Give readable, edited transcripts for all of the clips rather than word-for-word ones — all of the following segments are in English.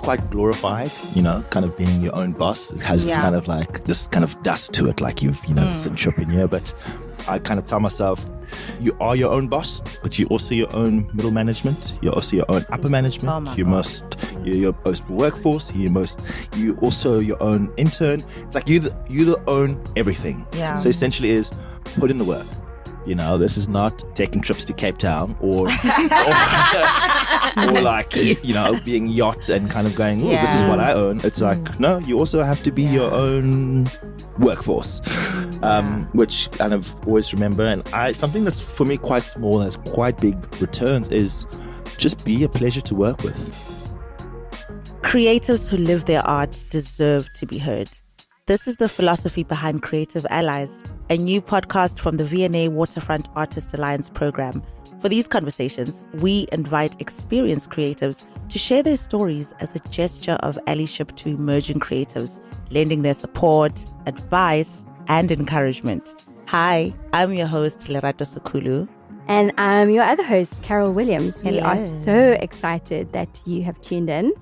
quite glorified, kind of being your own boss. It has this kind of like this kind of dust to it, like this entrepreneur. But I kind of tell myself, you are your own boss, but you're also your own middle management. You're also your own upper management. You're your most workforce. You also your own intern. It's like you own everything. Yeah. So essentially is put in the work. This is not taking trips to Cape Town or like, being yacht and kind of going, this is what I own. It's like, no, you also have to be your own workforce, which kind of always remember. And something that's for me quite small and has quite big returns is just be a pleasure to work with. Creatives who live their art deserve to be heard. This is the philosophy behind Creative Allies, a new podcast from the V&A Waterfront Artist Alliance program. For these conversations, we invite experienced creatives to share their stories as a gesture of allyship to emerging creatives, lending their support, advice, and encouragement. Hi, I'm your host, Lerato Sukulu. And I'm your other host, Carol Williams. Hello. We are so excited that you have tuned in.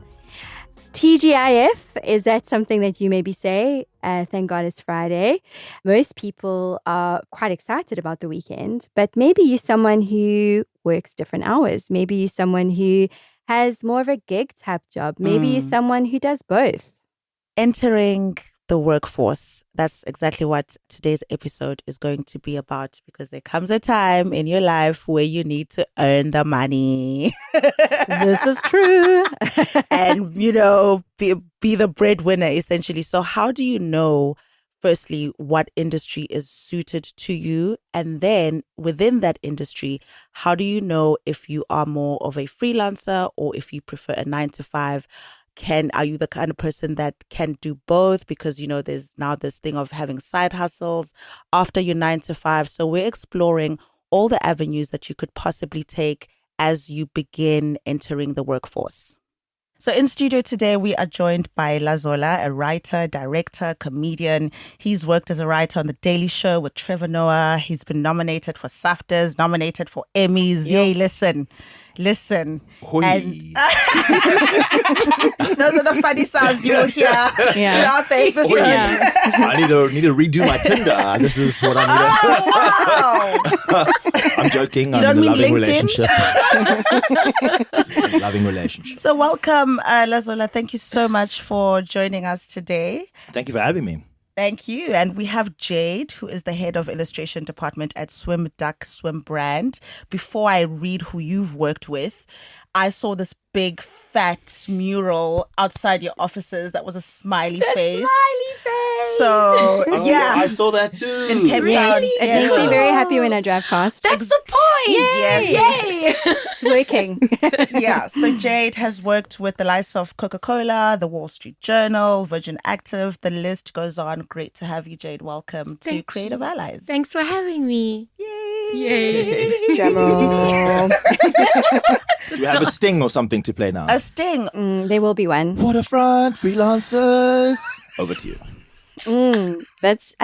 TGIF, is that something that you maybe say? Thank God it's Friday. Most people are quite excited about the weekend, but maybe you're someone who works different hours. Maybe you're someone who has more of a gig type job. Maybe you're someone who does both. Entering the workforce. That's exactly what today's episode is going to be about, because there comes a time in your life where you need to earn the money. This is true. And, be the breadwinner, essentially. So how do you know, firstly, what industry is suited to you? And then within that industry, how do you know if you are more of a freelancer or if you prefer a 9-to-5? Are you the kind of person that can do both? Because, there's now this thing of having side hustles after your 9-to-5. So we're exploring all the avenues that you could possibly take as you begin entering the workforce. So in studio today, we are joined by Lazola, a writer, director, comedian. He's worked as a writer on The Daily Show with Trevor Noah. He's been nominated for SAFTAs, nominated for Emmys. Yay, listen. Hoi. And those are the funny sounds you'll hear throughout the episode. I need to redo my Tinder. This is what I need. Oh, wow. I'm joking. You I'm in a loving LinkedIn? loving relationship. So welcome, Lazola. Thank you so much for joining us today. Thank you for having me. Thank you. And we have Jade, who is the head of illustration department at Swim Duck Swim Brand. Before I read who you've worked with, I saw this big fat mural outside your offices that was a smiley face. Smiley face. So, I saw that too. In Cape Town. It makes me very happy when I drive past. That's the point. Yes. Yay. It's working. Yeah. So Jade has worked with the likes of Coca-Cola, the Wall Street Journal, Virgin Active. The list goes on. Great to have you, Jade. Welcome to Creative Allies. Thanks for having me. Yay. Drum roll. Do you have a sting or something to play now? A sting. There will be one. Waterfront, freelancers. Over to you. I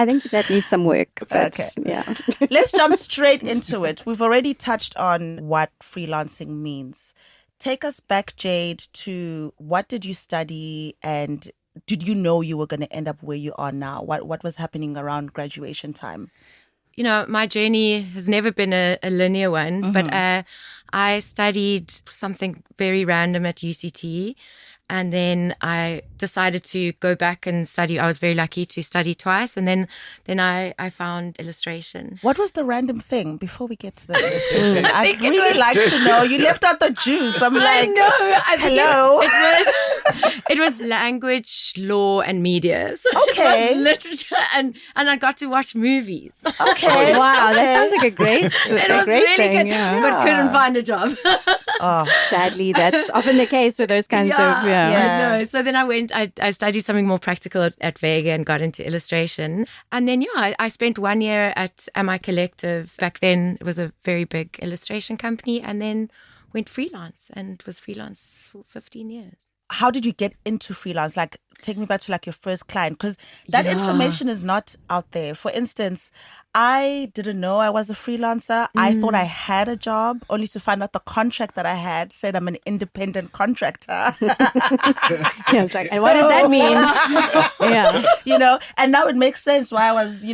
think that needs some work. But, Okay. Yeah. Let's jump straight into it. We've already touched on what freelancing means. Take us back, Jade, to what did you study, and did you know you were going to end up where you are now? What was happening around graduation time? My journey has never been a linear one, but I studied something very random at UCT. And then I decided to go back and study. I was very lucky to study twice. And then I found illustration. What was the random thing before we get to the illustration? I'd really like to know. You left out the juice. I'm like, hello. It was language, law, and media. So Okay. it was literature, and I got to watch movies. Okay. Wow, that sounds like a great It was great really thing. good, Yeah. but couldn't find a job. Oh, Sadly, that's often the case with those kinds of Yeah. I know. So then I studied something more practical at Vega and got into illustration. And then, I spent 1 year at MI Collective. Back then, it was a very big illustration company, and then went freelance and was freelance for 15 years. how did you get into freelance? Like, take me back to like your first client, because that information is not out there. For instance, I didn't know I was a freelancer. I thought I had a job, only to find out the contract that I had said I'm an independent contractor. Yeah, it's like, and what does that mean? Yeah. You know, and now it makes sense why I was,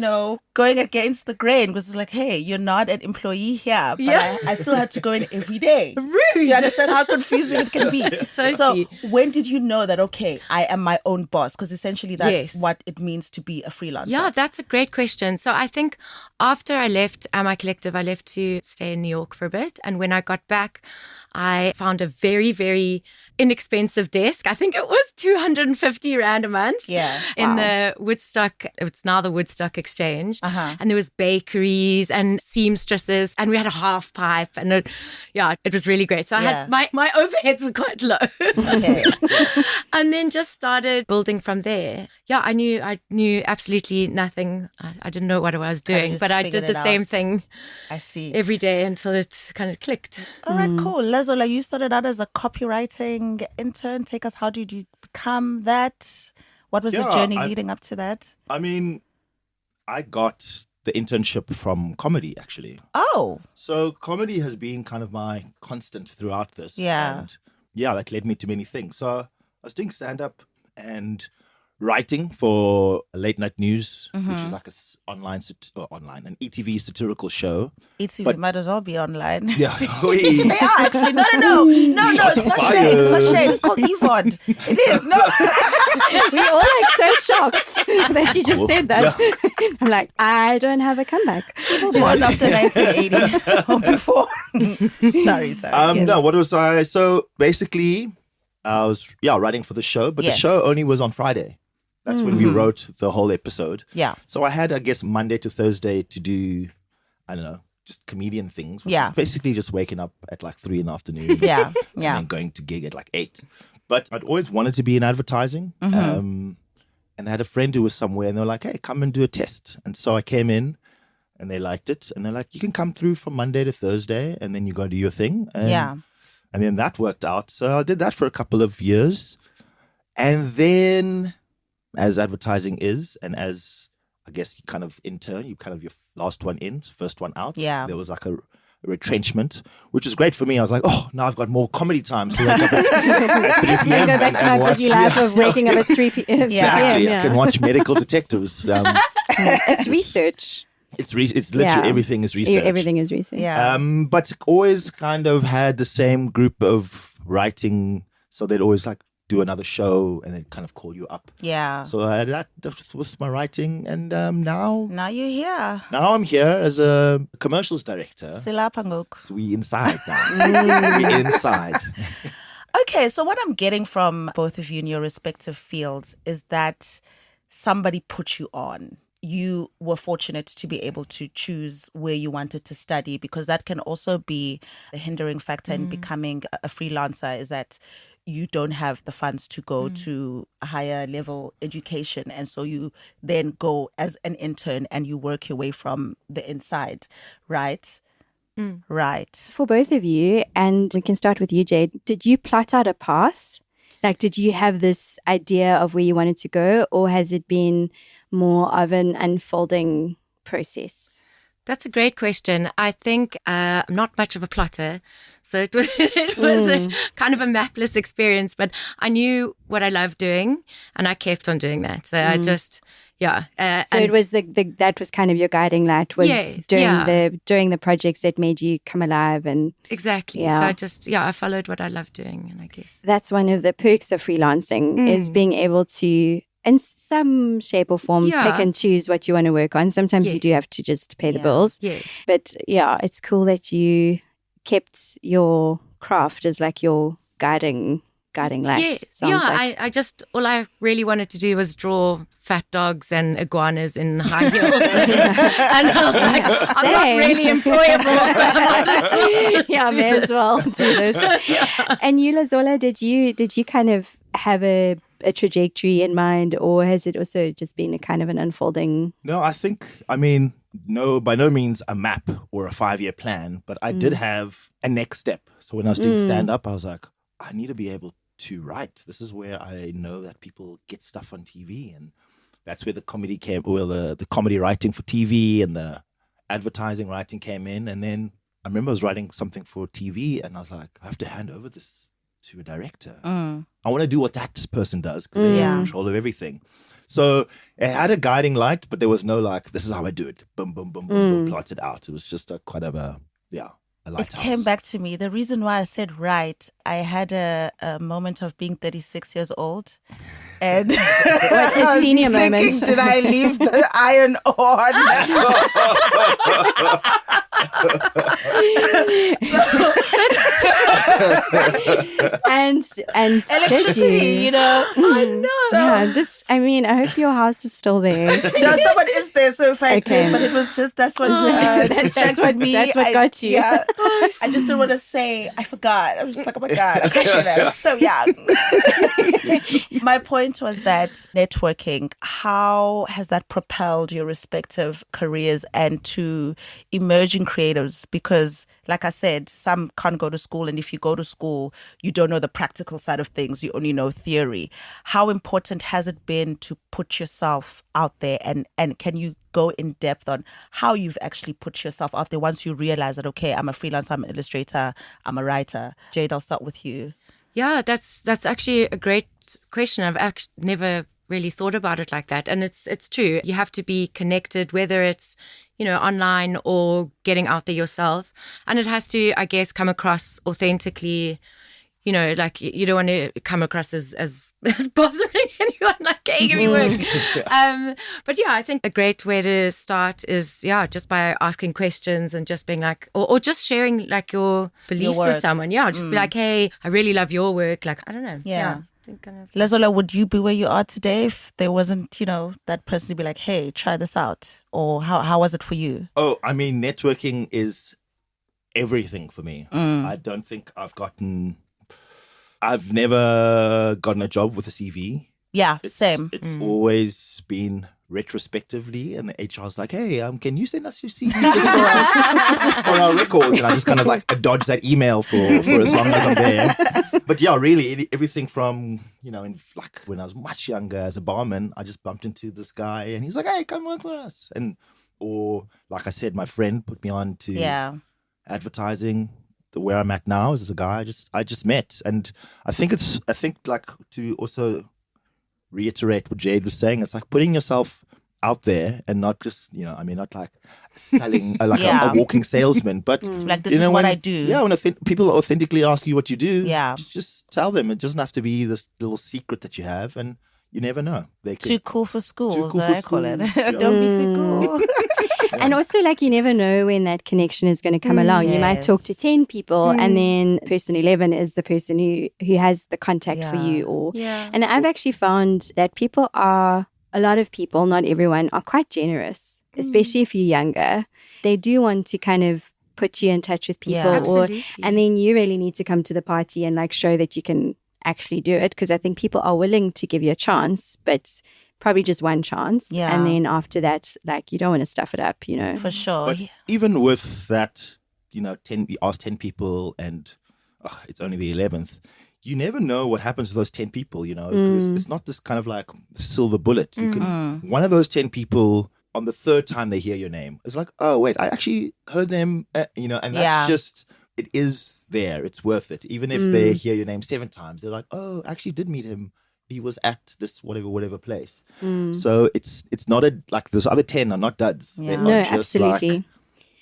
going against the grain, because it's like, hey, you're not an employee here, but I still had to go in every day. Rude. Do you understand how confusing it can be? Totally. So when did you know that, okay, I am my own boss? Because essentially that's what it means to be a freelancer. Yeah, that's a great question. So I think after I left my collective, I left to stay in New York for a bit. And when I got back, I found a very, very inexpensive desk. I think it was 250 Rand a month. Yeah. In the Woodstock, it's now the Woodstock Exchange. Uh-huh. And there was bakeries and seamstresses, and we had a half pipe, and it was really great. So I had my overheads were quite low. Okay. And then just started building from there. Yeah, I knew absolutely nothing. I didn't know what I was doing, but I did the same thing. I see. Every day until it kind of clicked. All right, cool. Lazola, you started out as a copywriting intern. Take us, how did you become that? What was the journey leading up to that? I mean, I got the internship from comedy, actually. Oh. So comedy has been kind of my constant throughout this. Yeah. And that led me to many things. So I was doing stand-up and writing for late night news, which is like an ETV satirical show. ETV might as well be online. Yeah. They are actually. No, it's not shade. It's not shade. It's called EVOD. It is. No. We're all like so shocked that you just said that. Yeah. I'm like, I don't have a comeback. People born after 1980 or before. Sorry. Yes. No, what was I? So basically, I was writing for the show, but the show only was on Friday. That's when we wrote the whole episode. Yeah. So I had, I guess, Monday to Thursday to do, I don't know, just comedian things. Which is basically just waking up at like 3 in the afternoon. Yeah. And then going to gig at like 8. But I'd always wanted to be in advertising. And I had a friend who was somewhere and they were like, hey, come and do a test. And so I came in and they liked it. And they're like, you can come through from Monday to Thursday and then you go do your thing. And then that worked out. So I did that for a couple of years. And then, as advertising is, and as I guess you kind of intern, you kind of your last one in, first one out. Yeah. There was like a retrenchment, which was great for me. I was like, oh, now I've got more comedy time. So wake up at 3 p.m. Then go back to my busy life of waking up at 3 p.m. Exactly. I can watch medical detectives. It's research. It's literally everything is research. Everything is research. Yeah. But always kind of had the same group of writing. So they'd always like do another show and then kind of call you up. Yeah. So that was my writing, and now you're here. Now I'm here as a commercials director. Silapangok. So we inside now. We're inside. Okay, so what I'm getting from both of you in your respective fields is that somebody put you on. You were fortunate to be able to choose where you wanted to study, because that can also be a hindering factor in becoming a freelancer, is that you don't have the funds to go to a higher level education. And so you then go as an intern and you work your way from the inside, right? Right. For both of you, and we can start with you, Jade, did you plot out a path? Like, did you have this idea of where you wanted to go, or has it been more of an unfolding process? That's a great question. I think I'm not much of a plotter, so it was a kind of a mapless experience, but I knew what I loved doing and I kept on doing that. So I just, so it was that was kind of your guiding light, was doing the projects that made you come alive. And exactly. So I just, I followed what I loved doing, and I guess that's one of the perks of freelancing, is being able to, in some shape or form, pick and choose what you want to work on. Sometimes you do have to just pay the bills. Yes. But it's cool that you kept your craft as like your guiding light. Yes. I just, all I really wanted to do was draw fat dogs and iguanas in high heels. And I was like, I'm not really employable. So may as well do this. And you, Lazola, did you kind of have a trajectory in mind, or has it also just been a kind of an unfolding? No, by no means a map or a 5-year plan, but I did have a next step. So when I was doing stand-up, I was like, I need to be able to write. This is where I know that people get stuff on TV, and that's where the comedy came, well, the comedy writing for TV and the advertising writing came in, and then I remember I was writing something for TV, and I was like, I have to hand over this to a director. I want to do what that person does because they have control of everything. So it had a guiding light, but there was no like, this is how I do it. Boom, boom, boom, boom, boom, plotted out. It was just a kind of a lighthouse. It came back to me. The reason why I said right, I had a moment of being 36 years old. And What a senior moment. Did I leave the iron on? and Electricity, you know. I know. I hope your house is still there. No, someone is there, so if I Okay. did, but it was just, that's what distracted me. That's what got you. Yeah. I just didn't want to say, I forgot. I was just like, oh my God, I can't say that. I'm so young. My point was that networking, how has that propelled your respective careers and to emerging creatives? Because like I said, some can't go to school, and if you go to school, you don't know the practical side of things. You only know theory. How important has it been to put yourself out there, and can you go in depth on how you've actually put yourself out there once you realize that, okay, I'm a freelancer, I'm an illustrator, I'm a writer? Jade, I'll start with you. Yeah, that's actually a great question. I've actually never really thought about it like that. And it's true. You have to be connected, whether it's, online or getting out there yourself. And it has to, I guess, come across authentically. Like you don't want to come across as bothering anyone, like, hey, give me work. But yeah, I think a great way to start is, just by asking questions and just being like, or just sharing like your beliefs with someone. Yeah, just be like, hey, I really love your work. Like, I don't know. Yeah. I think kind of. Lazola, would you be where you are today if there wasn't, that person to be like, hey, try this out? Or how was it for you? Oh, I mean, networking is everything for me. I don't think I've never gotten a job with a CV. Yeah, same. It's always been retrospectively, and the HR is like, hey, can you send us your CV just for our records? And I just kind of like dodge that email for as long as I'm there. But yeah, really, everything from, like when I was much younger as a barman, I just bumped into this guy and he's like, hey, come work for us. Or like I said, my friend put me on to advertising. Where I'm at now is a guy I just met. And I think like to also reiterate what Jade was saying, it's like putting yourself out there and not just, not like selling like a walking salesman, but like, this is what I do. Yeah, when people authentically ask you what you do, yeah, just tell them. It doesn't have to be this little secret that you have, and you never know. Too cool for school, I call it. Don't be too cool. And also, like, you never know when that connection is going to come along. You might talk to 10 people and then person 11 is the person who has the contact for you. And I've actually found that a lot of people, not everyone, are quite generous, especially if you're younger. They do want to kind of put you in touch with people. And then you really need to come to the party and like show that you can actually do it, because I think people are willing to give you a chance, but probably just one chance. Yeah. And then after that, like, you don't want to stuff it up, For sure. But even with that, you ask 10 people and it's only the 11th, you never know what happens to those 10 people, It's not this kind of like silver bullet. You can, one of those 10 people, on the third time they hear your name, it's like, oh, wait, I actually heard them, and that's just, it is there. It's worth it. Even if they hear your name 7 times, they're like, oh, I actually did meet him. He was at this whatever place. So it's not like those other 10 are not duds. Yeah. No, absolutely. Like,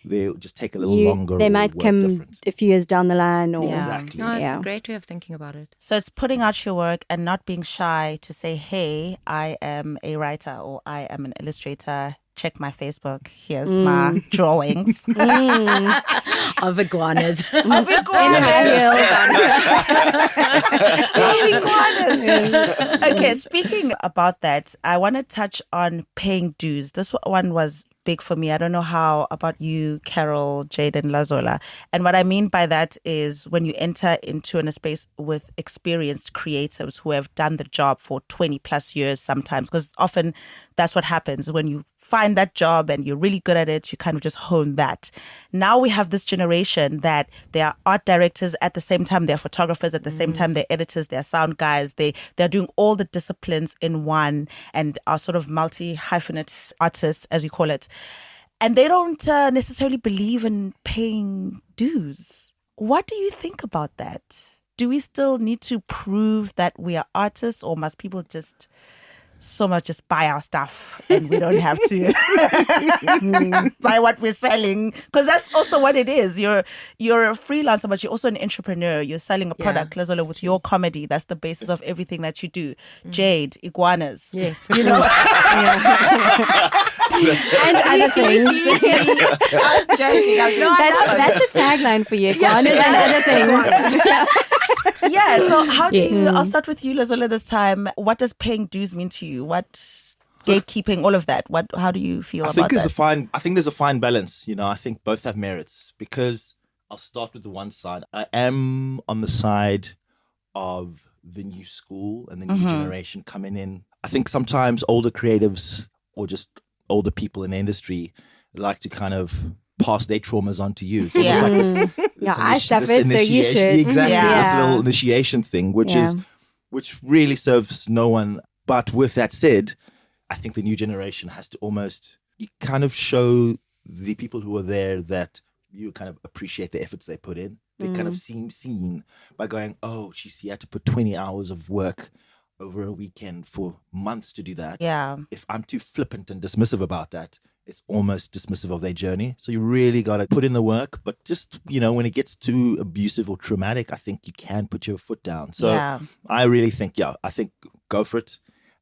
they'll just take a little longer. They might come different. a few years down the line. Or Exactly. No, it's a great way of thinking about it. So it's putting out your work and not being shy to say, hey, I am a writer or I am an illustrator. Check my Facebook. Here's my drawings. Of iguanas. Of iguanas. Okay, speaking about that, I want to touch on paying dues. This one was big for me. I don't know how about you, Carol, Jade, and Lazola. And what I mean by that is when you enter into a space with experienced creatives who have done the job for 20 plus years sometimes, because often that's what happens. When you find that job and you're really good at it, you kind of just hone that. Now we have this generation that they are art directors at the same time, they're photographers at the same time, they're editors, they're sound guys, they're doing all the disciplines in one and are sort of multi-hyphenate artists, as you call it. and they don't necessarily believe in paying dues. What do you think about that? Do we still need to prove that we are artists, or must people just buy our stuff and we don't have to buy what we're selling? Because that's also what it is. You're a freelancer, but you're also an entrepreneur. You're selling a product, Lazola, with your comedy. That's the basis of everything that you do. Jade, iguanas. Yes. You know? And other things. I'm joking. That's a tagline for you, iguanas and other things. Yeah, so how do you, I'll start with you, Lazola, this time. What does paying dues mean to you? What gatekeeping, all of that? How do you feel about that? I think there's a fine balance. I think both have merits, because I'll start with the one side. I am on the side of the new school and the new generation coming in. I think sometimes older creatives or just older people in the industry like to kind of pass their traumas on to you. It's almost like this I suffered, so you should. Exactly. This little initiation thing, which really serves no one. But with that said, I think the new generation has to you kind of show the people who are there that you kind of appreciate the efforts they put in. They kind of seem seen by going, oh, she had to put 20 hours of work over a weekend for months to do that. Yeah. If I'm too flippant and dismissive about that, it's almost dismissive of their journey. So you really got to put in the work. But just, when it gets too abusive or traumatic, I think you can put your foot down. So I really think, I think go for it.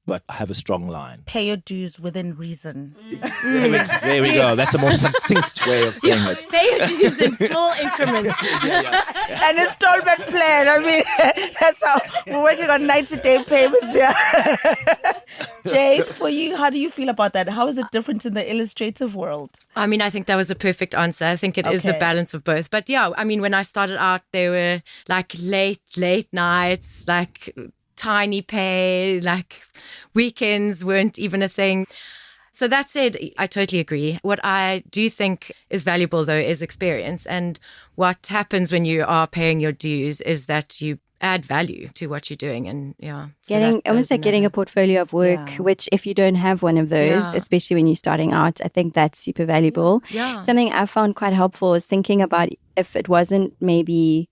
But I have a strong line. Pay your dues within reason. There we go. That's a more succinct way of saying it. Pay your dues in small increments. An installment plan. I mean, that's how we're working on 90-day payments here. Jade, for you, how do you feel about that? How is it different in the illustrative world? I mean, I think that was a perfect answer. I think it is the balance of both. But I mean, when I started out, there were like late nights, like tiny pay, like weekends weren't even a thing. So that said, I totally agree. What I do think is valuable, though, is experience. And what happens when you are paying your dues is that you add value to what you're doing. And getting a portfolio of work, which if you don't have one of those, especially when you're starting out, I think that's super valuable. Yeah. Something I found quite helpful is thinking about if it wasn't maybe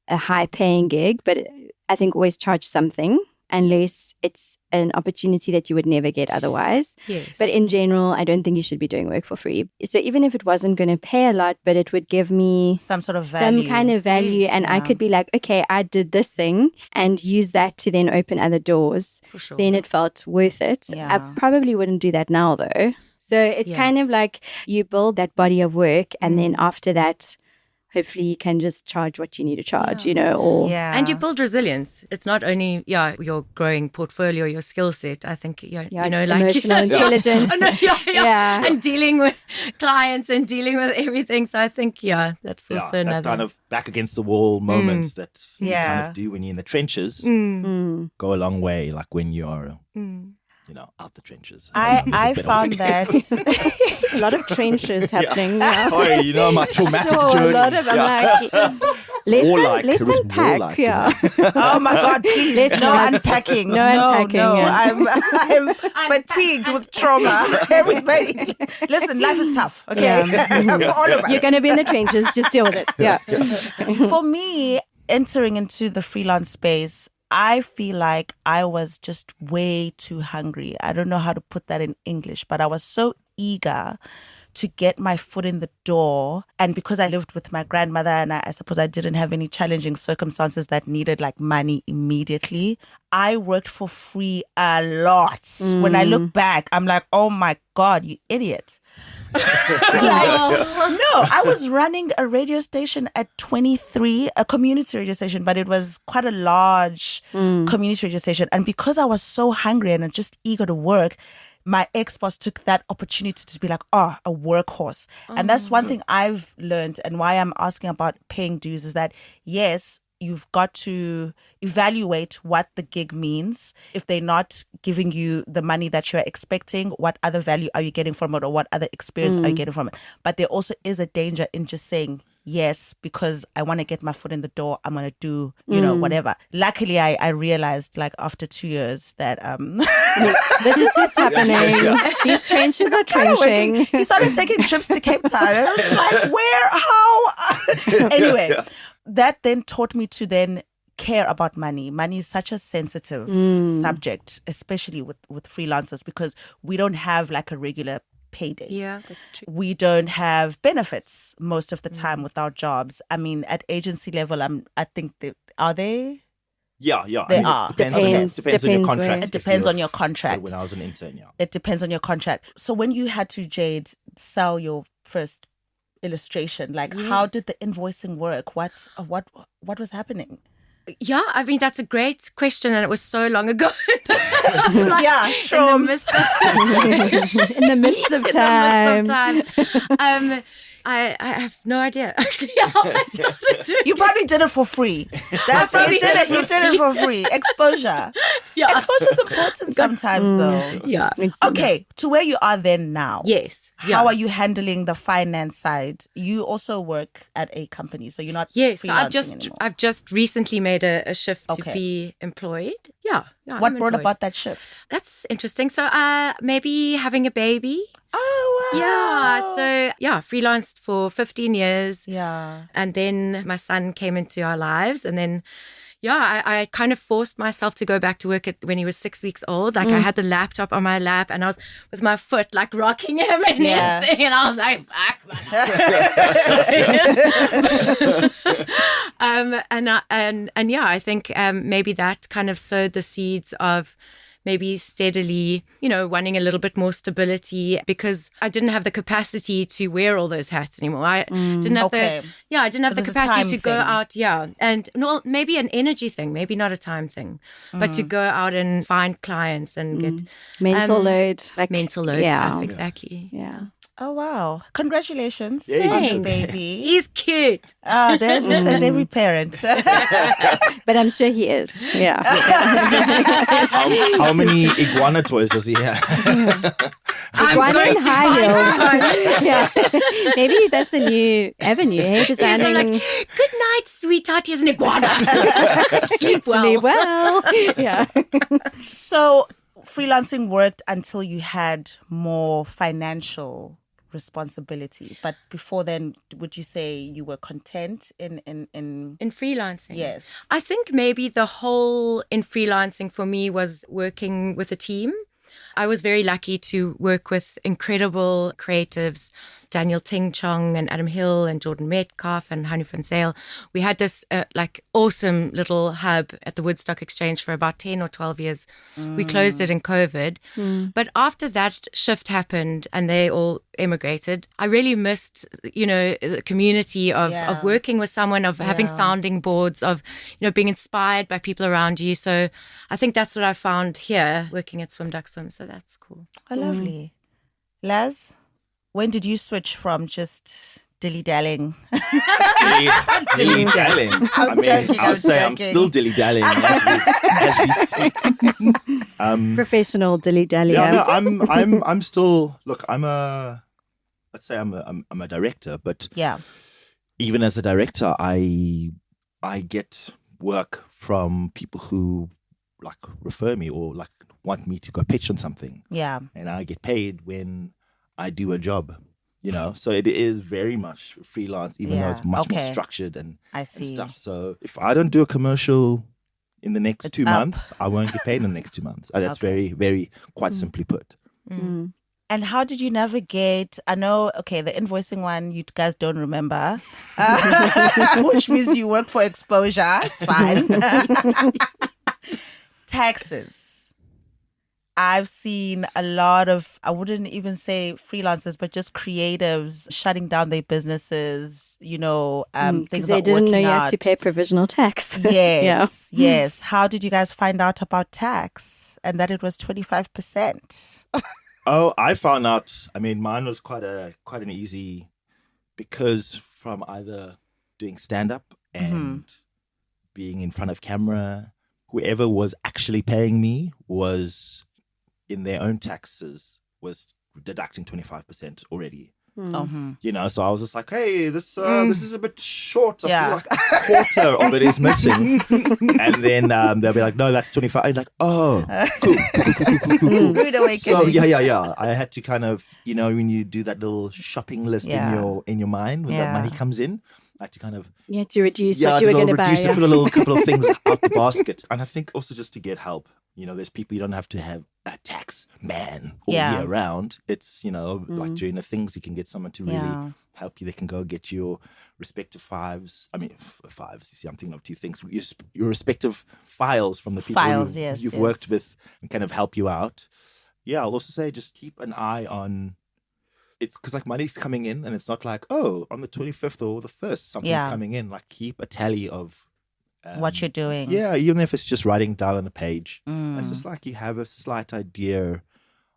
a high paying gig, but I think always charge something, unless it's an opportunity that you would never get otherwise. Yes. But in general, I don't think you should be doing work for free. So even if it wasn't going to pay a lot, but it would give me some sort of value, some kind of value, and I could be like, okay, I did this thing and use that to then open other doors. For sure. Then it felt worth it. Yeah. I probably wouldn't do that now though. So it's kind of like you build that body of work, and then after that, hopefully you can just charge what you need to charge, And you build resilience. It's not only your growing portfolio, your skill set. I think like emotional intelligence. And dealing with clients and dealing with everything. So I think that's also another kind of back against the wall moments that you kind of do when you're in the trenches go a long way. Like when you're out the trenches. I found that a lot of trenches happening. Oh, my traumatic journey. A lot of let's unpack. Oh my God, please, unpacking. No, unpacking. I'm fatigued with trauma. Everybody, listen, life is tough. Okay, for all of us. You're going to be in the trenches. Just deal with it. Yeah. For me, entering into the freelance space, I feel like I was just way too hungry. I don't know how to put that in English, but I was so eager to get my foot in the door. And because I lived with my grandmother, and I suppose I didn't have any challenging circumstances that needed like money immediately, I worked for free a lot. When I look back, I'm like, oh my God, you idiot. I was running a radio station at 23, a community radio station, but it was quite a large community radio station. And because I was so hungry and just eager to work, my ex-boss took that opportunity to be like, a workhorse. And that's one thing I've learned, and why I'm asking about paying dues is that, yes, you've got to evaluate what the gig means. If they're not giving you the money that you're expecting, what other value are you getting from it, or what other experience are you getting from it? But there also is a danger in just saying yes, because I want to get my foot in the door, I'm going to do, whatever. Luckily, I realized like after 2 years that this is what's happening. These trenches are trenching. He started taking trips to Cape Town. And I was like, where, how? Anyway, that then taught me to then care about money. Money is such a sensitive subject, especially with freelancers, because we don't have like a regular payday. Yeah, that's true. We don't have benefits most of the time with our jobs. I mean, at agency level, I think are they? Yeah. They are. are. Depends on your contract. It depends on your contract. When I was an intern, yeah. It depends on your contract. So when you had to, Jade, sell your first illustration, like how did the invoicing work? What was happening? Yeah, I mean, that's a great question, and it was so long ago. Trums. In the midst of time. I have no idea actually how I started doing You probably did it for free. That's what you did it. You did it for free. Exposure. Yeah. Exposure is important sometimes, though. Yeah. Okay, to where you are then now. Yes. How are you handling the finance side? You also work at a company, so you're not freelancing anymore. I've just recently made a shift to be employed. Yeah. What brought about that shift? That's interesting. So maybe having a baby. Oh, wow. Yeah. So freelanced for 15 years. Yeah. And then my son came into our lives, and then I kind of forced myself to go back to work when he was 6 weeks old. Like I had the laptop on my lap and I was with my foot like rocking him and everything. And I was like, fuck, I think maybe that kind of sowed the seeds of maybe steadily, wanting a little bit more stability, because I didn't have the capacity to wear all those hats anymore. I didn't have the capacity to go out. Yeah. And maybe an energy thing, maybe not a time thing, but to go out and find clients and get mental load. Mental load stuff. Exactly. Yeah. Oh, wow. Congratulations on the baby. He's cute. They've said every parent. But I'm sure he is. Yeah. How many iguana toys does he have? Iguana in high heels. Yeah. Maybe that's a new avenue. Hey, designing. Like, good night, sweetheart. Here's an iguana. Sleep well. Sleep well. Yeah. So freelancing worked until you had more financial responsibility, but before then, would you say you were content in freelancing? Yes, I think maybe the whole in freelancing for me was working with a team. I was very lucky to work with incredible creatives, Daniel Ting Chong and Adam Hill and Jordan Metcalf and Hannu van Sale. We had this awesome little hub at the Woodstock Exchange for about 10 or 12 years. We closed it in COVID. But after that shift happened and they all immigrated, I really missed, the community of working with someone, of having sounding boards, of, being inspired by people around you. So I think that's what I found here working at Swim Duck Swim. So that's cool. Oh, lovely. Laz, when did you switch from just dilly-dallying? Dilly-dallying? I'm joking. I'm still dilly-dallying as we speak. Professional dilly-dallyer. Yeah, no, I'm still, look, I'm a director, but even as a director, I get work from people who like refer me or like want me to go pitch on something. Yeah. And I get paid when I do a job, so it is very much freelance, even though it's much more structured and stuff. So if I don't do a commercial in the next 2 months, I won't get paid in the next 2 months. That's very, very quite simply put. And how did you navigate? I know, the invoicing one, you guys don't remember, which means you work for exposure. It's fine. Taxes. I've seen a lot of, I wouldn't even say freelancers, but just creatives shutting down their businesses, things they didn't know you had to pay provisional tax. Yes, yes. How did you guys find out about tax and that it was 25%? Oh, I found out, mine was quite an easy, because from either doing stand-up and being in front of camera, whoever was actually paying me was in their own taxes was deducting 25% already. You know, so I was just like, hey, this is a bit short. I feel like a quarter of it is missing. And then they'll be like, no, that's 25. I'm like, oh, cool. Rude awakening. So yeah. I had to kind of, you know, when you do that little shopping list in your mind when that money comes in, I had to kind of to reduce what you were going to buy. Put a little couple of things out the basket. And I think also just to get help. You know, there's people you don't have to have a tax man all year round. It's, you know, like during the things you can get someone to really help you. They can go get your respective fives. I mean, fives. You see, I'm thinking of two things. Your respective files from the people you've worked with and kind of help you out. Yeah, I'll also say just keep an eye on. It's because like money's coming in and it's not like, oh, on the 25th or the 1st, something's coming in. Like keep a tally of what you're doing. Yeah, even if it's just writing down on a page. It's just like you have a slight idea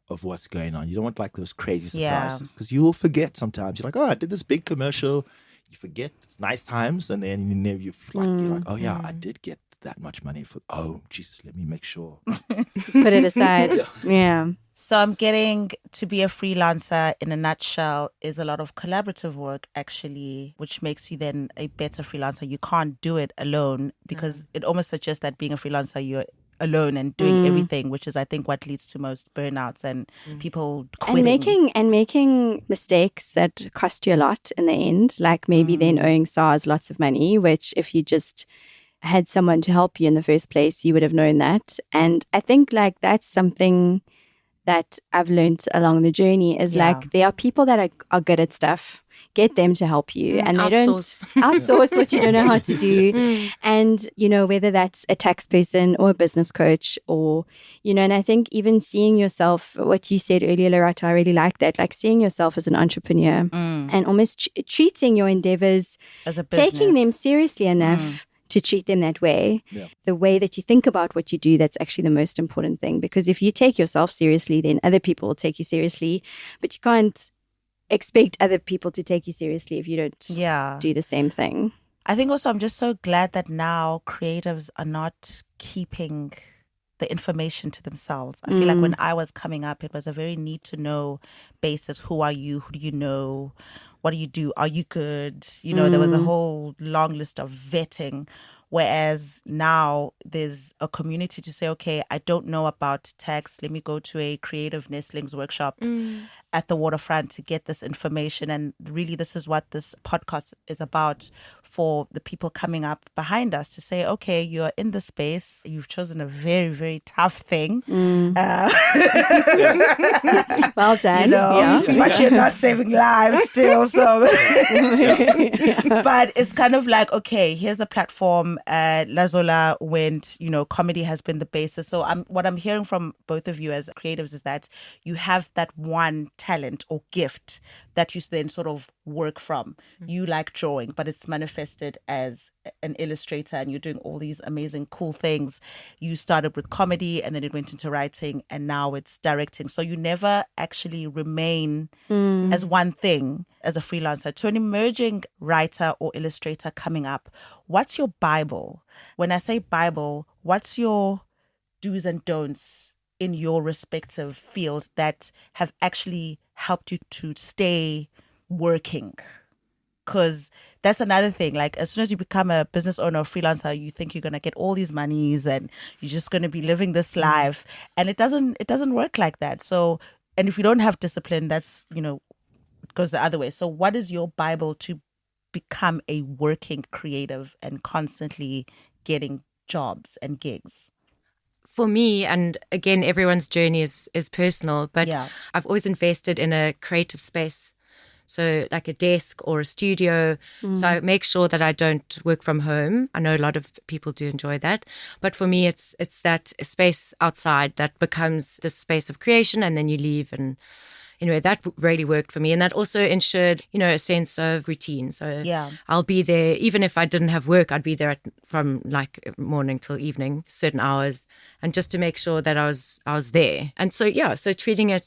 of what's going on. You don't want like those crazy surprises because you will forget sometimes. You're like, oh, I did this big commercial. You forget. It's nice times. And then you're like, oh yeah, I did get that much money for, oh, geez, let me make sure. Put it aside. Yeah. So I'm getting to be a freelancer in a nutshell is a lot of collaborative work actually, which makes you then a better freelancer. You can't do it alone because it almost suggests that being a freelancer, you're alone and doing everything, which is I think what leads to most burnouts and people quitting. And making mistakes that cost you a lot in the end, like maybe then owing SARS lots of money, which if you just had someone to help you in the first place, you would have known that. And I think like that's something that I've learned along the journey is like there are people that are good at stuff. Get them to help you and they don't outsource what you don't know how to do. And, you know, whether that's a tax person or a business coach or, you know, and I think even seeing yourself, what you said earlier, Loretta, I really like that, like seeing yourself as an entrepreneur and almost treating your endeavors, as a business, taking them seriously enough to treat them that way. The way that you think about what you do, that's actually the most important thing. Because if you take yourself seriously, then other people will take you seriously. But you can't expect other people to take you seriously if you don't do the same thing. I think also I'm just so glad that now creatives are not keeping the information to themselves. I feel like when I was coming up, it was a very need to know basis. Who are you? Who do you know? What do you do? Are you good? You know, there was a whole long list of vetting. Whereas now there's a community to say, okay, I don't know about tax. Let me go to a creative nestlings workshop at the Waterfront to get this information. And really, this is what this podcast is about for the people coming up behind us to say, okay, you're in the space. You've chosen a very, very tough thing. Well done. You know, but you're not saving lives still. So, but it's kind of like, okay, here's a platform. Lazola went, you know, comedy has been the basis. So what I'm hearing from both of you as creatives is that you have that one talent or gift that you then sort of work from. You like drawing, but it's manifested as an illustrator and you're doing all these amazing cool things. You started with comedy and then it went into writing and now it's directing. So you never actually remain as one thing as a freelancer. To an emerging writer or illustrator coming up, what's your Bible? When I say Bible, what's your do's and don'ts in your respective field that have actually helped you to stay working? Because that's another thing. Like as soon as you become a business owner or freelancer, you think you're going to get all these monies and you're just going to be living this life. And it doesn't work like that. So, and if you don't have discipline, that's, you know, it goes the other way. So what is your Bible to become a working creative and constantly getting jobs and gigs? For me, and again, everyone's journey is personal, but I've always invested in a creative space. So like a desk or a studio. So I make sure that I don't work from home. I know a lot of people do enjoy that. But for me, it's that space outside that becomes the space of creation and then you leave. And anyway, that really worked for me. And that also ensured, you know, a sense of routine. So I'll be there, even if I didn't have work, I'd be there from like morning till evening, certain hours. And just to make sure that I was there. And so, so separating your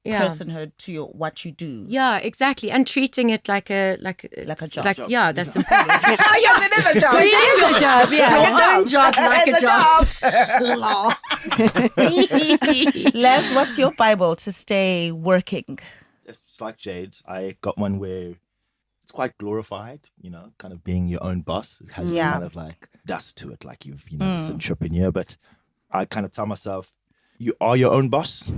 personhood to your what you do. Yeah, exactly. And treating it like a job. Like, yeah, that's important. Yes, it is a job. It is a job, yeah. Like a job, like a job. Les, what's your Bible to stay working? It's like Jade. I got one where it's quite glorified, kind of being your own boss. It has this kind of like dust to it, like this entrepreneur. But I kind of tell myself, you are your own boss,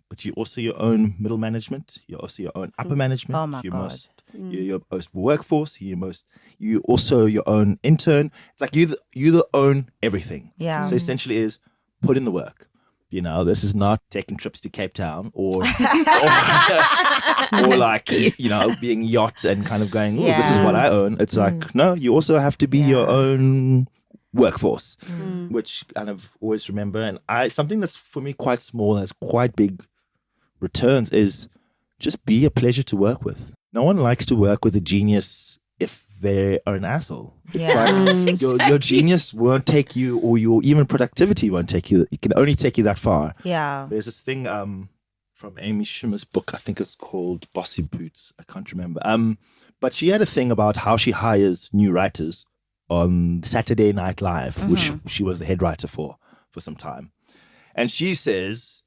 but you're also your own middle management. You're also your own upper management. Oh my God. You're your most workforce. You also your own intern. It's like you own everything. Yeah. So essentially is put in the work. This is not taking trips to Cape Town or like, being yacht and kind of going, oh, this is what I own. It's like, no, you also have to be your own workforce, which kind of always remember. And something that's for me quite small, has quite big returns is just be a pleasure to work with. No one likes to work with a genius if they are an asshole. It's like your genius won't take you, or your even productivity won't take you. It can only take you that far. Yeah. There's this thing from Amy Schumer's book. I think it's called Bossy Boots. I can't remember. But she had a thing about how she hires new writers on Saturday Night Live, which she was the head writer for some time. And she says,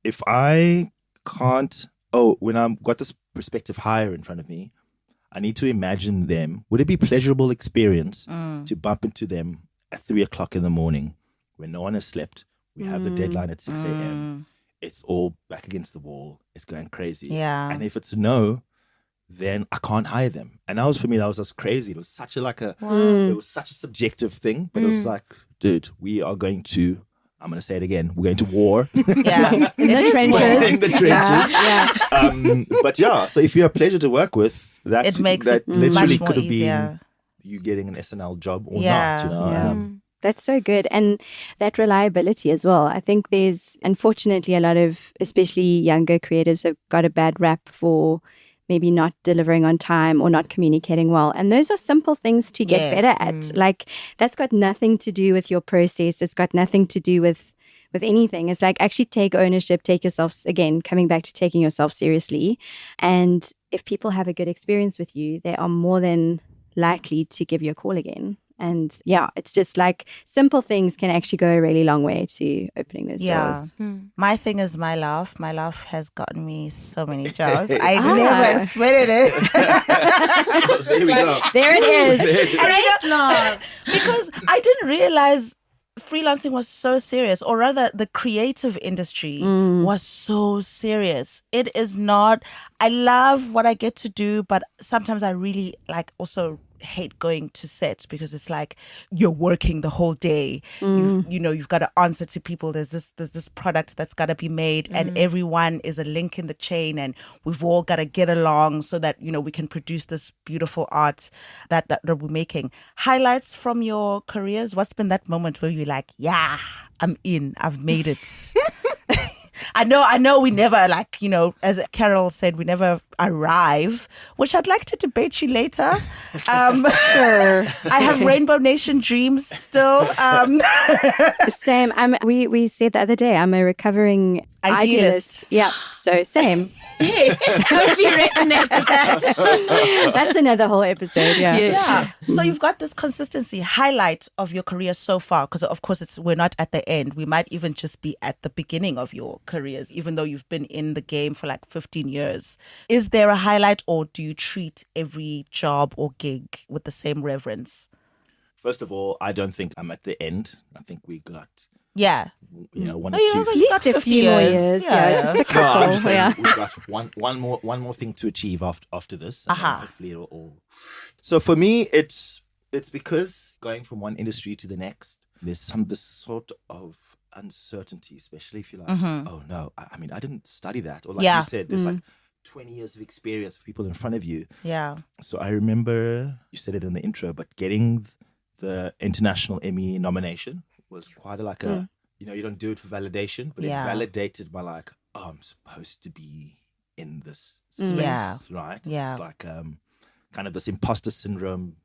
if I can't, when I've got this prospective hire in front of me, I need to imagine them. Would it be a pleasurable experience to bump into them at 3:00 in the morning when no one has slept? We have the deadline at 6 a.m. It's all back against the wall. It's going crazy. Yeah. And if it's a no, then I can't hire them. And that was, for me, that was just crazy. It was such it was such a subjective thing, but it was like, dude, we are going to, I'm going to say it again, we're going to war. Yeah. In the trenches. In the trenches. But yeah, so if you're a pleasure to work with, it makes that it literally much more could have easier. been you getting an SNL job or Yeah. not. That's so good. And that reliability as well. I think there's, unfortunately, a lot of, especially younger creatives have got a bad rap for maybe not delivering on time or not communicating well. And those are simple things to get better at. Like, that's got nothing to do with your process. It's got nothing to do with anything. It's like, actually take ownership, take yourself, again, coming back to taking yourself seriously. And if people have a good experience with you, they are more than likely to give you a call again. And it's just like simple things can actually go a really long way to opening those doors. My thing is my laugh. My laugh has gotten me so many jobs. I never expected it. There we go. There it is. Because I didn't realize freelancing was so serious, or rather the creative industry was so serious. It is not, I love what I get to do, but sometimes I really also hate going to set, because it's like you're working the whole day. You've got to answer to people. There's this product that's got to be made, and everyone is a link in the chain, and we've all got to get along so that we can produce this beautiful art that we're making. Highlights from your careers. What's been that moment where you're like, yeah, I'm in, I've made it? I know we never, as Carol said, we never arrive, which I'd like to debate you later. Sure. I have Rainbow Nation dreams still. Same. We said the other day, I'm a recovering idealist. Yeah, so same. Yes, totally resonate with that. That's another whole episode, Yeah. So you've got this consistency. Highlight of your career so far, because of course we're not at the end. We might even just be at the beginning of your careers, even though you've been in the game for 15 years. Is there a highlight, or do you treat every job or gig with the same reverence? First of all, I don't think I'm at the end. I think we got one or at two. Least a few more years. Just a couple. We've got one more thing to achieve after this. And hopefully it'll all. So for me, it's because going from one industry to the next, there's this sort of uncertainty, especially if you're like, oh no, I mean, I didn't study that. Or like you said, there's 20 years of experience of people in front of you. Yeah. So I remember, you said it in the intro, but getting the International Emmy nomination was quite a, you don't do it for validation, but it validated my I'm supposed to be in this space, right? Yeah. It's like kind of this imposter syndrome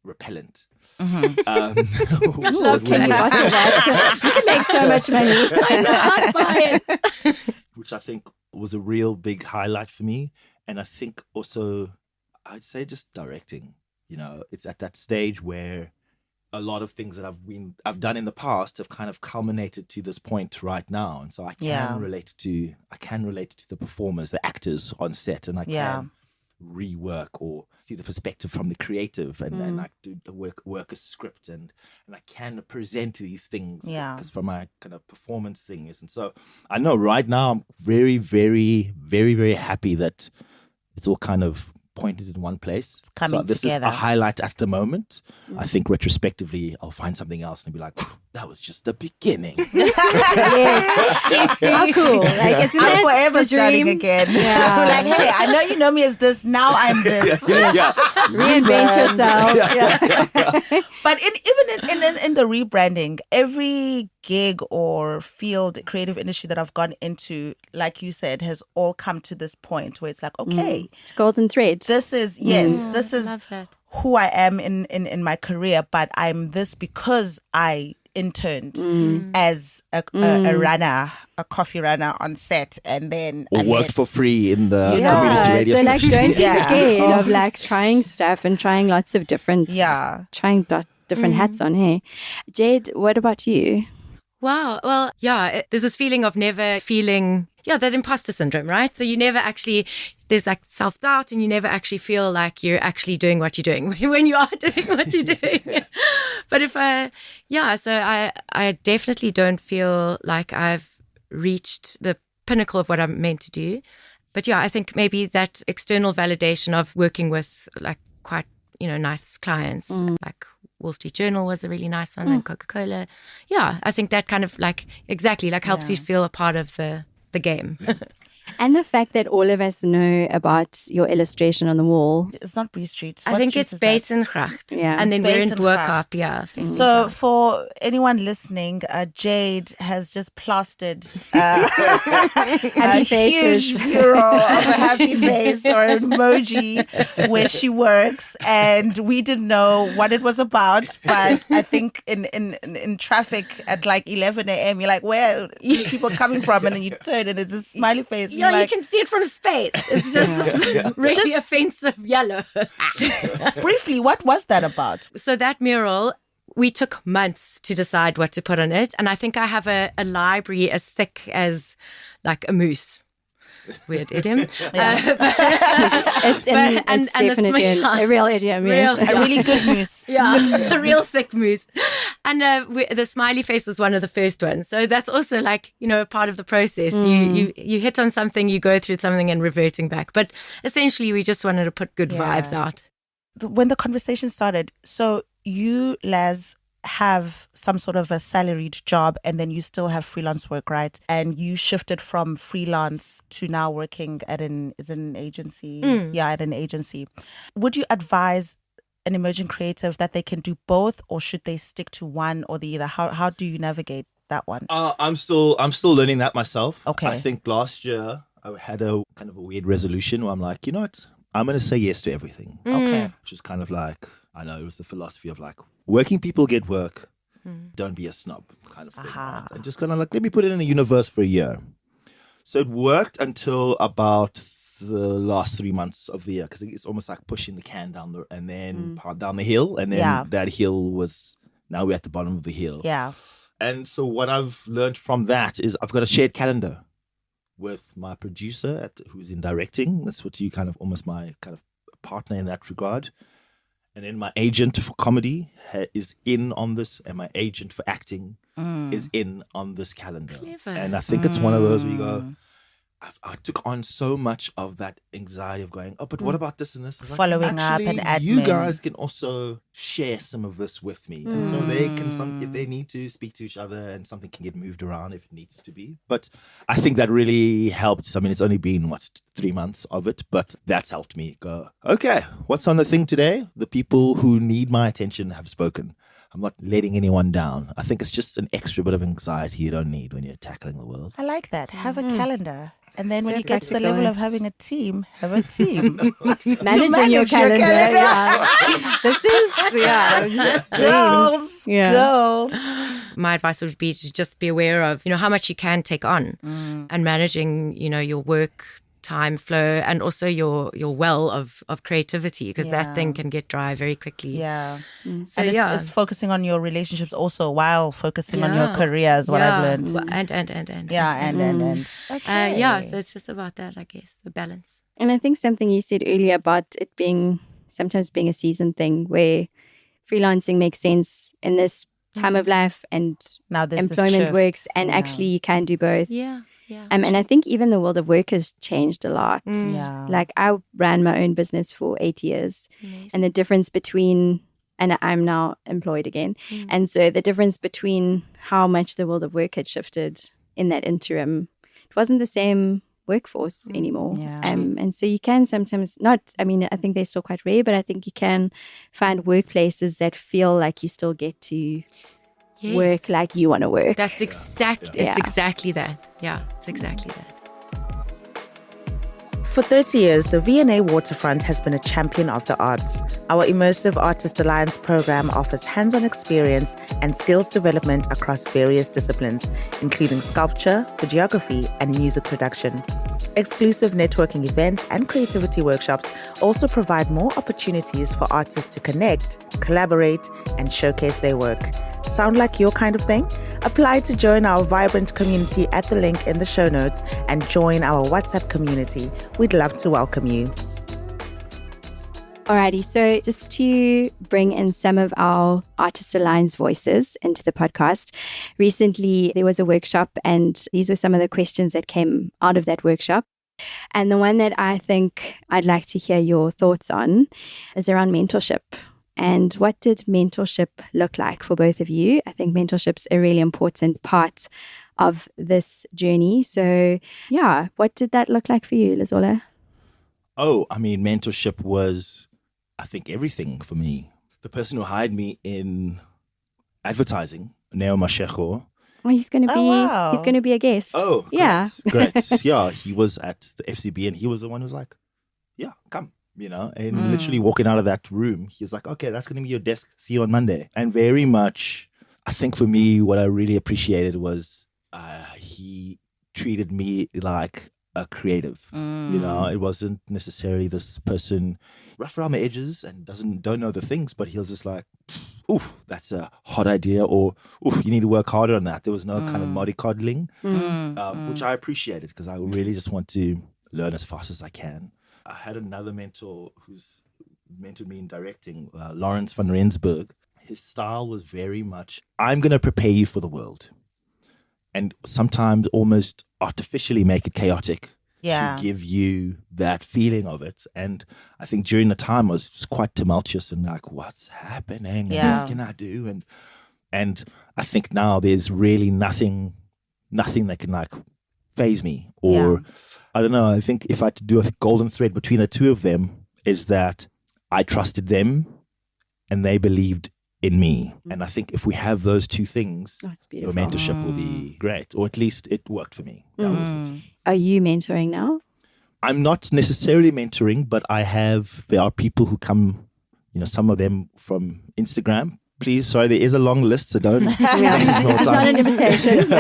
repellent. Love Kenny watching that. You can make so much money. I buy it. Which I think was a real big highlight for me. And I think also, I'd say just directing. It's at that stage where a lot of things that I've done in the past have kind of culminated to this point right now, and so I can relate to the performers, the actors on set, and I can rework or see the perspective from the creative, and I do the work a script, and I can present these things because from my kind of performance thing is, and so I know right now I'm very, very, very, very happy that it's all kind of pointed in one place. It's coming this together. Is a highlight at the moment. I think retrospectively I'll find something else and be like, that was just the beginning. How cool. Like, I'm forever starting again. Yeah. Like, hey, I know you know me as this, now I'm this. Reinvent yourself. But even in the rebranding, every gig or field, creative industry that I've gone into, like you said, has all come to this point where it's like, okay, it's golden thread. this is this is who I am in my career, but I'm this because I interned as a runner, a coffee runner on set, and then or worked for free in the community radio so like station. don't be scared of like trying stuff and trying lots of different different hats on. Hey, Jade, what about you? Wow. Well, there's this feeling of never feeling, that imposter syndrome, right? So you never actually, there's like self-doubt, and you never actually feel like you're actually doing what you're doing when you are doing what you're doing. But so I definitely don't feel like I've reached the pinnacle of what I'm meant to do. But I think maybe that external validation of working with like quite, nice clients, like Wall Street Journal was a really nice one, and Coca-Cola. I think that kind of like exactly like helps you feel a part of the game. And the fact that all of us know about your illustration on the wall. It's not Bree Street. I think it's Beitengracht. And then we're in Dwarkap. So for anyone listening, Jade has just plastered a huge mural of a happy face or an emoji where she works, and we didn't know what it was about, but I think in traffic at like 11 a.m. you're like, where are these people coming from? And then you turn and there's a smiley face. You can see it from space. It's just this really offensive yellow. Briefly, what was that about? So that mural, we took months to decide what to put on it. And I think I have a library as thick as like a moose. Weird idiom. It's definitely a real idiom. Yes. A really good moose. A real thick moose. And the smiley face was one of the first ones. So that's also like, part of the process. You hit on something, you go through something and reverting back. But essentially, we just wanted to put good vibes out. When the conversation started, so you, Laz, have some sort of a salaried job, and then you still have freelance work, right? And you shifted from freelance to now working at an agency. At an agency. Would you advise an emerging creative that they can do both, or should they stick to one or the other? How do you navigate that one? I'm still learning that myself. Okay. I think last year I had a kind of a weird resolution where I'm like, you know what? I'm going to say yes to everything. Okay. Which is kind of like, I know it was the philosophy of like, working people get work. Don't be a snob kind of thing. Right? And just kind of like, let me put it in the universe for a year. So it worked until about the last 3 months of the year, because it's almost like pushing the can down down the hill. And then that hill was, now we're at the bottom of the hill. Yeah. And so what I've learned from that is I've got a shared calendar with my producer who's in directing. That's what you kind of almost my kind of partner in that regard. And then my agent for comedy is in on this, and my agent for acting is in on this calendar. Clever. And I think it's one of those where you go, I took on so much of that anxiety of going, but what about this and this? Following up and admin. You guys can also share some of this with me. And so they can, if they need to, speak to each other, and something can get moved around if it needs to be. But I think that really helped. I mean, it's only been, 3 months of it, but that's helped me go, okay, what's on the thing today? The people who need my attention have spoken. I'm not letting anyone down. I think it's just an extra bit of anxiety you don't need when you're tackling the world. I like that. Have a calendar. And then when you get to the level of having a team, have a team. Managing your calendar. Yeah. This is, girls. My advice would be to just be aware of, how much you can take on and managing, your work time flow and also your well of creativity, because that thing can get dry very quickly. Yeah. So and it's focusing on your relationships also while focusing on your career is what I've learned. And. Yeah, and. Okay. So it's just about that, I guess, the balance. And I think something you said earlier about it sometimes being a season thing, where freelancing makes sense in this time of life and now employment works, and actually you can do both. Yeah. And I think even the world of work has changed a lot. Yeah. Like I ran my own business for 8 years. Amazing. And the difference between, and I'm now employed again. And so the difference between how much the world of work had shifted in that interim, it wasn't the same workforce anymore. Yeah. And so you can sometimes I think they're still quite rare, but I think you can find workplaces that feel like you still get to work like you want to work. That's exactly that. Yeah, it's exactly that. For 30 years, the V&A Waterfront has been a champion of the arts. Our Immersive Artist Alliance program offers hands-on experience and skills development across various disciplines, including sculpture, videography, and music production. Exclusive networking events and creativity workshops also provide more opportunities for artists to connect, collaborate, and showcase their work. Sound like your kind of thing? Apply to join our vibrant community at the link in the show notes and join our WhatsApp community. We'd love to welcome you. Alrighty, so just to bring in some of our Artist Alliance voices into the podcast, recently there was a workshop and these were some of the questions that came out of that workshop. And the one that I think I'd like to hear your thoughts on is around mentorship. And what did mentorship look like for both of you? I think mentorship's a really important part of this journey. So yeah, what did that look like for you, Lazola? Oh, I mean, mentorship was, I think, everything for me. The person who hired me in advertising, Neo Mashego. Oh, he's going to be he's going to be a guest. Oh, great, yeah. Great. Yeah, he was at the FCB and he was the one who was like, yeah, come. And literally walking out of that room, he was like, okay, that's going to be your desk. See you on Monday. And very much, I think for me, what I really appreciated was he treated me like a creative. It wasn't necessarily this person rough around the edges and don't know the things, but he was just like, oof, that's a hot idea, or oof, you need to work harder on that. There was no kind of mollycoddling, which I appreciated because I really just want to learn as fast as I can. I had another mentor who's mentored me in directing, Lawrence van Rensburg. His style was very much, I'm going to prepare you for the world. And sometimes almost artificially make it chaotic to give you that feeling of it. And I think during the time I was quite tumultuous and like, what's happening? And what can I do? And I think now there's really nothing that can like faze me or... I don't know. I think if I had to do a golden thread between the two of them is that I trusted them and they believed in me. And I think if we have those two things, your mentorship will be great. Or at least it worked for me. That was it. Are you mentoring now? I'm not necessarily mentoring, but there are people who come, some of them from Instagram. Please, sorry, there is a long list, so don't. It's not an invitation.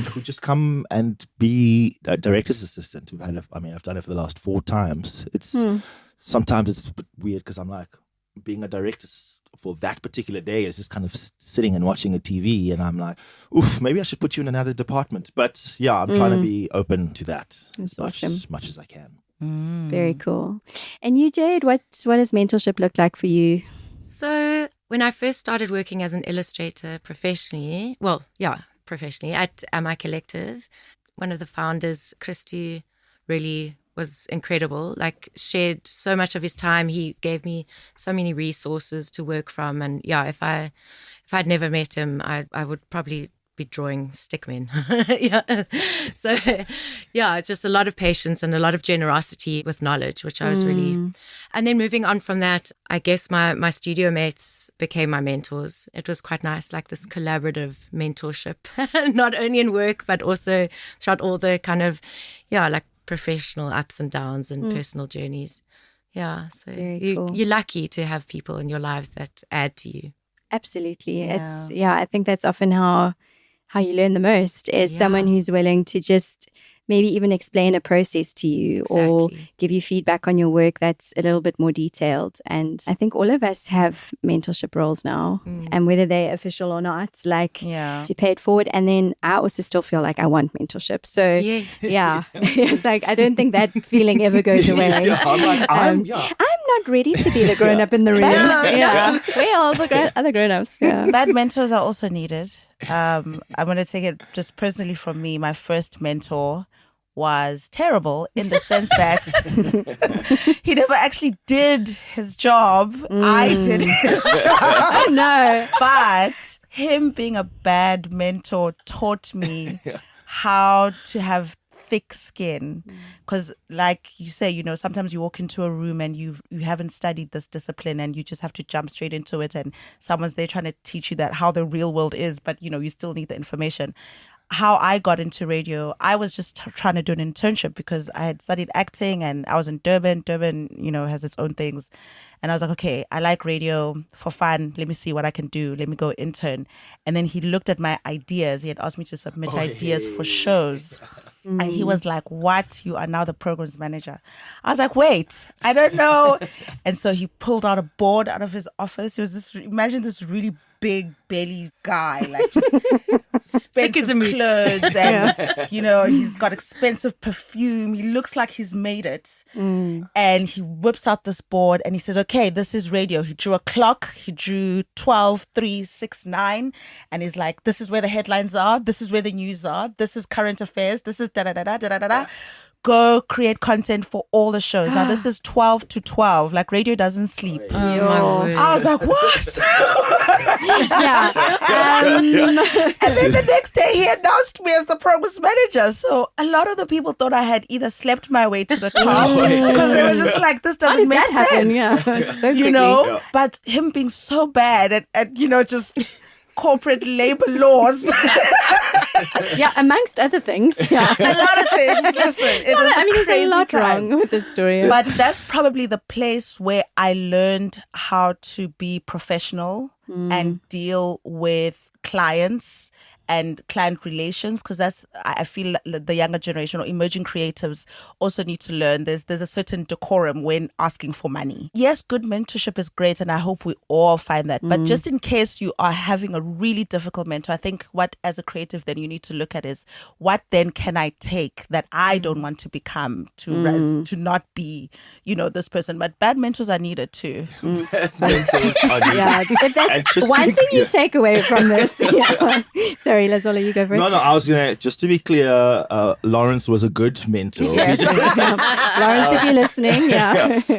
Who just come and be a director's assistant. I've done it for the last 4 times. Sometimes it's a bit weird because I'm like, being a director for that particular day is just kind of sitting and watching a TV, and I'm like, oof, maybe I should put you in another department. But yeah, I'm trying to be open to that as much as I can. Very cool. And you, Jade, what does mentorship look like for you? So when I first started working as an illustrator professionally at Am I Collective, one of the founders, Christy, really was incredible, like shared so much of his time. He gave me so many resources to work from. And yeah, if I'd never met him, I would probably be drawing stickmen. So yeah, it's just a lot of patience and a lot of generosity with knowledge, which I was really. And then moving on from that, I guess my studio mates became my mentors. It was quite nice, like this collaborative mentorship, not only in work but also throughout all the kind of like professional ups and downs and personal journeys. Yeah, so you're lucky to have people in your lives that add to you. Absolutely. I think that's often how you learn the most is someone who's willing to just maybe even explain a process to you or Exactly. give you feedback on your work that's a little bit more detailed. And I think all of us have mentorship roles now, and whether they're official or not, like to pay it forward. And then I also still feel like I want mentorship. So Yes. yeah, it's like I don't think that feeling ever goes away. I'm not ready to be the grown up in the room. Where are all the other grown ups? Yeah. Bad mentors are also needed. I'm going to take it just personally from me. My first mentor was terrible in the sense that he never actually did his job. I did his job. No. But him being a bad mentor taught me how to have thick skin, because like you say, you know, sometimes you walk into a room and you haven't studied this discipline and you just have to jump straight into it, and someone's there trying to teach you that how the real world is, but you know, you still need the information. How I got into radio, I was just trying to do an internship because I had studied acting and I was in Durban. Durban, you know, has its own things. And I was like, okay, I like radio for fun. Let me see what I can do. Let me go intern. And then he looked at my ideas. He had asked me to submit ideas for shows. And he was like, what? You are now the programs manager. I was like, wait, I don't know. And so he pulled out a board out of his office. He was this, imagine this really big belly guy, like just expensive clothes and you know, he's got expensive perfume. He looks like he's made it. And he whips out this board and he says, okay, this is radio. He drew a clock. He drew 12, 3, 6, 9. And he's like, this is where the headlines are. This is where the news are. This is current affairs. This is da-da-da-da-da-da-da. Go create content for all the shows. Now, this is 12 to 12. Like, radio doesn't sleep. I was like, what? And then the next day, he announced me as the programs manager. So a lot of the people thought I had either slept my way to the top because they were just like, this doesn't make sense. So you know? But him being so bad at you know, just corporate labor laws. Amongst other things. Yeah. A lot of things. Listen, it was a crazy there's a lot time. wrong with this story. But that's probably the place where I learned how to be professional and deal with clients and client relations, because that's, I feel the younger generation or emerging creatives also need to learn. There's a certain decorum when asking for money. Yes, good mentorship is great, and I hope we all find that. But just in case you are having a really difficult mentor, I think what as a creative then you need to look at is, what then can I take that I don't want to become to not be, you know, this person. But bad mentors are needed too. If that's one thing you take away from this. Sorry, Lazola, you go first. No, I was going to, just to be clear, Lawrence was a good mentor. Yes. Lawrence, if you're listening,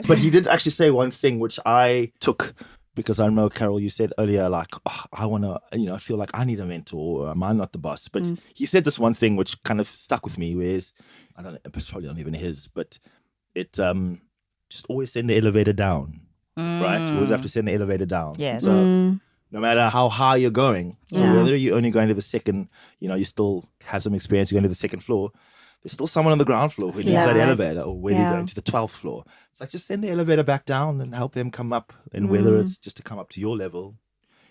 But he did actually say one thing which I took, because I know, Carol, you said earlier, like, I want to, you know, I feel like I need a mentor, or am I not the boss? But he said this one thing which kind of stuck with me, whereas, I don't know, it's probably not even his, but it, just always send the elevator down, right? You always have to send the elevator down. Yes. So, no matter how high you're going, so whether you're only going to the second, you know, you still have some experience, you're going to the second floor, there's still someone on the ground floor who needs that elevator, or whether you're going to the 12th floor. It's like, just send the elevator back down and help them come up. And whether it's just to come up to your level,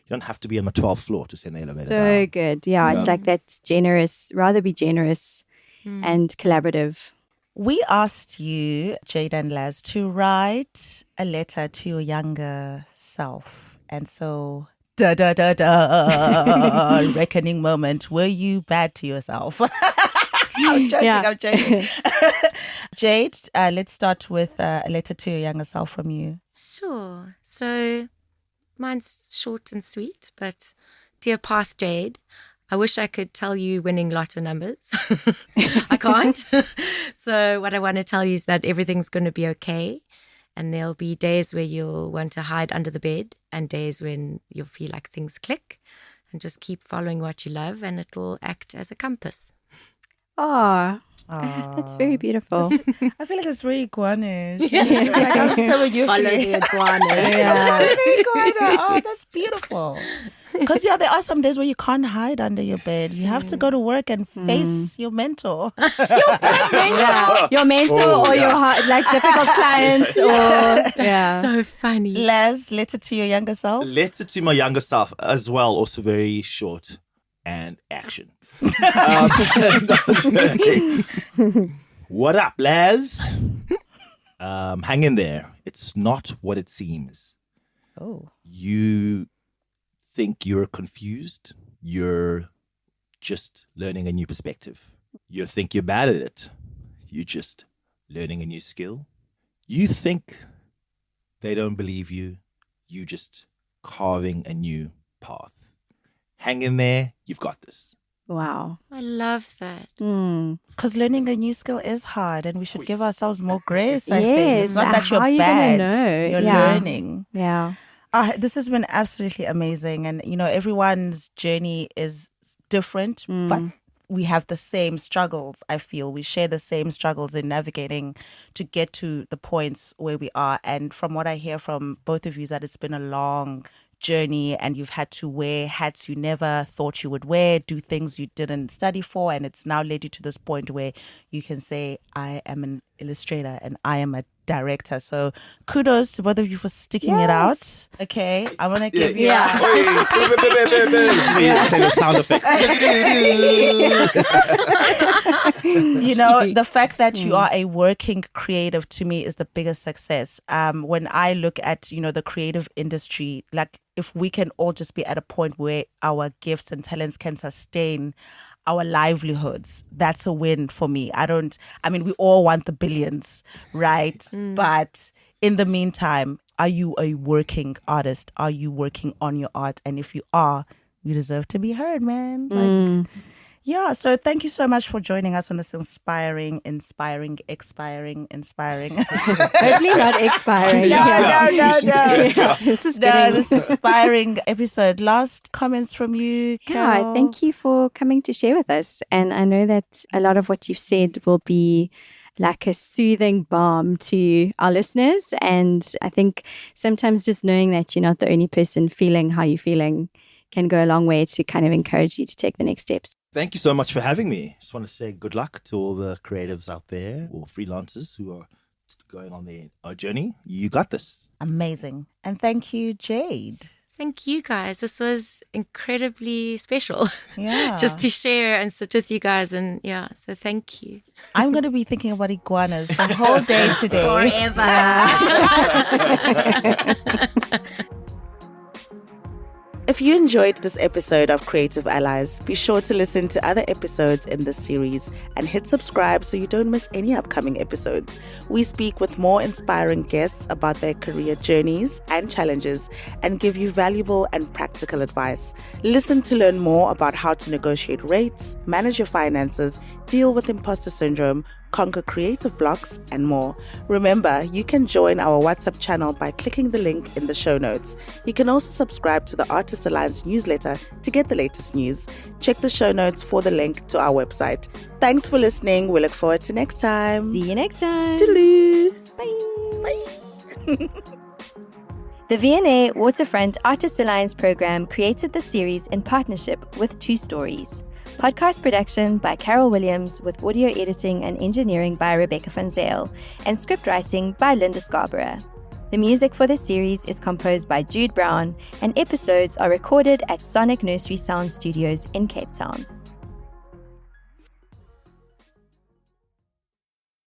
you don't have to be on the 12th floor to send the elevator down. So good. Yeah, it's like that's generous, rather be generous and collaborative. We asked you, Jade and Laz, to write a letter to your younger self. And so, reckoning moment. Were you bad to yourself? I'm joking. Jade, let's start with a letter to your younger self from you. Sure. So mine's short and sweet, but dear past Jade, I wish I could tell you winning lotto numbers. I can't. So what I want to tell you is that everything's going to be okay. And there'll be days where you'll want to hide under the bed, and days when you'll feel like things click, and just keep following what you love, and it will act as a compass. Oh, that's very beautiful. I feel like it's very iguanish. It's like, I'm just so you follow the iguana. Oh, that's beautiful. Because there are some days where you can't hide under your bed. You have to go to work and face your mentor. Your mentor or your like difficult clients. So funny. Les, letter to your younger self. Letter to my younger self as well, also very short. and action. What up, Laz? Hang in there. It's not what it seems. Oh. You think you're confused. You're just learning a new perspective. You think you're bad at it. You're just learning a new skill. You think they don't believe you. You just carving a new path. Hang in there. You've got this. Wow. I love that. Because learning a new skill is hard, and we should give ourselves more grace, I Yes, think. It's not that how are you're you gonna bad. know? You're Yeah. learning. Yeah. This has been absolutely amazing. And, everyone's journey is different, but we have the same struggles, I feel. We share the same struggles in navigating to get to the points where we are. And from what I hear from both of you is that it's been a long journey and you've had to wear hats you never thought you would wear, do things you didn't study for, and it's now led you to this point where you can say, I am an illustrator and I am a director. So kudos to both of you for sticking it out. Okay, I'm gonna give you The sound effects. the fact that you are a working creative, to me, is the biggest success. When I look at the creative industry, like, if we can all just be at a point where our gifts and talents can sustain our livelihoods, that's a win for me. We all want the billions, right? But in the meantime, are you a working artist? Are you working on your art? And if you are, you deserve to be heard, man. So thank you so much for joining us on this inspiring. Hopefully not expiring. No. This is This inspiring episode. Last comments from you, Carol? Yeah, thank you for coming to share with us. And I know that a lot of what you've said will be like a soothing balm to our listeners. And I think sometimes just knowing that you're not the only person feeling how you're feeling can go a long way to kind of encourage you to take the next steps. Thank you so much for having me. Just want to say good luck to all the creatives out there or freelancers who are going on their journey. You got this. Amazing. And thank you, Jade. Thank you guys. This was incredibly special. Yeah. Just to share and sit with you guys. And so thank you. I'm going to be thinking about iguanas the whole day today. Forever. If you enjoyed this episode of Creative Allies, be sure to listen to other episodes in this series and hit subscribe so you don't miss any upcoming episodes. We speak with more inspiring guests about their career journeys and challenges and give you valuable and practical advice. Listen to learn more about how to negotiate rates, manage your finances, deal with imposter syndrome, conquer creative blocks, and more. Remember, you can join our WhatsApp channel by clicking the link in the show notes. You can also subscribe to the Artist Alliance newsletter to get the latest news. Check the show notes for the link to our website. Thanks for listening. We look forward to next time. See you next time. Toodaloo. Bye. The V&A Waterfront Artist Alliance program created the series in partnership with 2 Stories. Podcast production by Carol Williams with audio editing and engineering by Rebecca van Zyl and script writing by Linda Scarborough. The music for this series is composed by Jude Brown and episodes are recorded at Sonic Nursery Sound Studios in Cape Town.